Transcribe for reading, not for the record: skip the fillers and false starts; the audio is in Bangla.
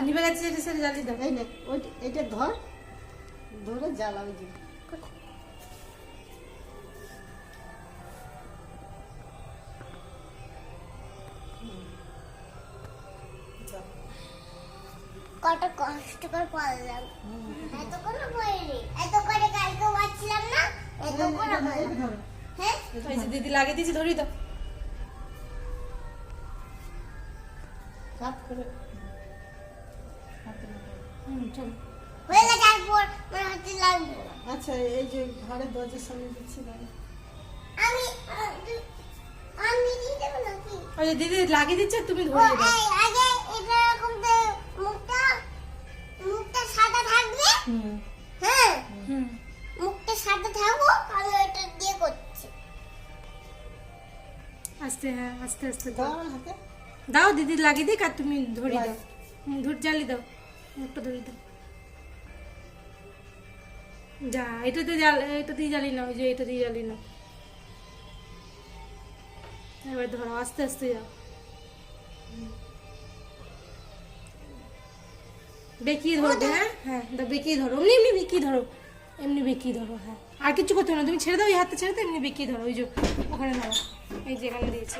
নিভে গেছে, এটা সেটা জ্বালিয়ে দাও। এই নে, এটা ধর, ধরে জ্বালাবি যে। কত কষ্ট করে পড়লাম, এত করে পড়িনি, এত করে কালকে পড়ছিলাম না, এত করে পড়লাম। হ্যাঁ, এই যে দিদি লাগিয়ে দিয়েছি, ধরিয়ে দাও। চাপ করে চলো। হয়ে গেছে, তারপর মনে হচ্ছে লাগবে না। আচ্ছা, এই যে ঘরের দরজার সামনে দিচ্ছি দাঁড়া। আমি আমি দিয়ে দেবো নাকি? ওই যে দিদি লাগিয়ে দিচ্ছে, তুমি ধরিয়ে দাও। এই আগে এটা এরকম মুখটা সাদা থাকবে। হ্যাঁ, মুখটা সাদা থাকবো, আমি এটা দিয়ে করছি। আস্তে, হ্যাঁ, আস্তে আস্তে দাও দাও। আমার হাতে। দাও, দিদি লাগিয়ে দিক আর তুমি ধরিয়ে দাও। ধর, জ্বালিয়ে দাও, মুখটা ধরিয়ে দাও। যা, এটাতে জ্বালিয়ে নাও, ওই যে এটা দিয়ে জ্বালিয়ে নাও। এবার ধরো, আস্তে আস্তে যাও। বেঁকিয়ে ধরবে, হ্যাঁ হ্যাঁ, বেঁকিয়ে ধরো, এমনি এমনি বেঁকিয়ে ধরো, এমনি বেঁকিয়ে ধরো। হ্যাঁ, আর কিছু করতে হবে না, তুমি ছেড়ে দাও, এই হাতটা ছেড়ে দাও, এমনি বেঁকিয়ে ধরো। ওই যে ওখানে ধরো, এই যে এখানে দিয়েছি।